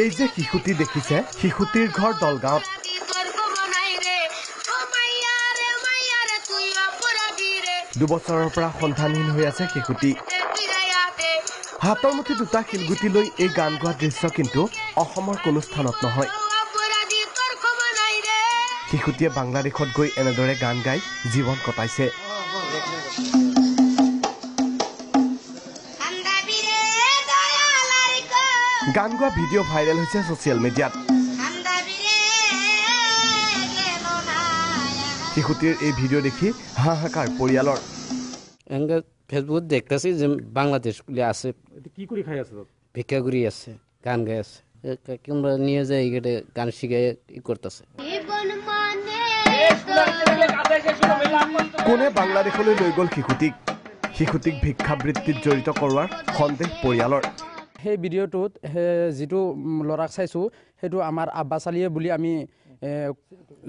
এই যে শিশুটি দেখিছে শিশুটিৰ ঘৰ দলগাঁৱত। 2 বছৰৰ পৰা সন্ধানহীন হৈ আছে শিশুটি। হাতৰ মুঠি দুটা শিলগুটি লৈ এই গান গোৱা দৃশ্য কিন্তু অসমৰ কোনো স্থানত নহয়। শিশুটিয়ে বাংলাদেশত গৈ এনেদৰে গান গাই জীৱন কটাইছে। গান গোৱা ভিডিঅ' ভাইৰেল হৈছে ছ'চিয়েল মিডিয়াত। শিশুটিৰ এই ভিডিঅ' দেখি হাহাকাৰ পৰিয়ালৰ। ফেসবুক দেখতেছি যে বাংলাদেশ আছে, কি করে খাই আছে? ভিক্ষা করি আছে, গান গাই আছে, কিংবা নিয়ে যায় এখানে গান শিখাই করতেছে। কোনে বাংলাদেশলৈ লৈ গ'ল শিশুটিক? শিশুটিক ভিক্ষাবৃত্তিত জড়িত কৰোৱাৰ সন্দেহ পৰিয়ালৰ। সেই ভিডিঅ'টোত যিটো ল'ৰাক চাইছোঁ সেইটো আমাৰ আব্বাছ আলীয়ে বুলি আমি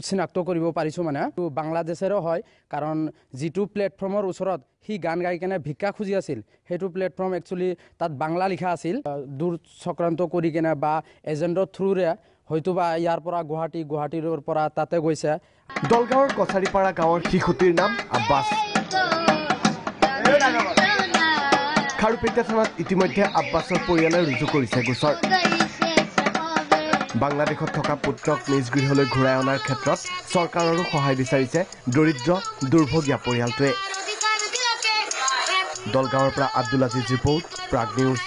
চিনাক্ত কৰিব পাৰিছোঁ। মানে বাংলাদেশৰো হয়, কাৰণ যিটো প্লেটফৰ্মৰ ওচৰত সি গান গাই কেনে ভিক্ষা খুজি আছিল সেইটো প্লেটফৰ্ম একচুৱেলি তাত বাংলা লিখা আছিল। দূৰ চক্ৰান্ত কৰি কেনে বা এজেণ্টৰ থ্ৰুৰে হয়তো বা ইয়াৰ পৰা গুৱাহাটীৰ পৰা তাতে গৈছে। দলগাঁৱৰ কছাৰীপাৰা গাঁৱৰ শিশুটিৰ নাম আব্বাছ। খাৰুপেটীয়া থানাত ইতিমধ্যে আব্বাছৰ পৰিয়ালে ৰুজু কৰিছে গোচৰ। বাংলাদেশত থকা পুত্ৰক নিজ গৃহলৈ ঘূৰাই অনাৰ ক্ষেত্ৰত চৰকাৰৰো সহায় বিচাৰিছে দৰিদ্ৰ দুৰ্ভগীয়া পৰিয়ালটোৱে। দলগাঁৱৰ পৰা আব্দুল আজিজ ৰিপৰ্ট, প্ৰাগ নিউজ।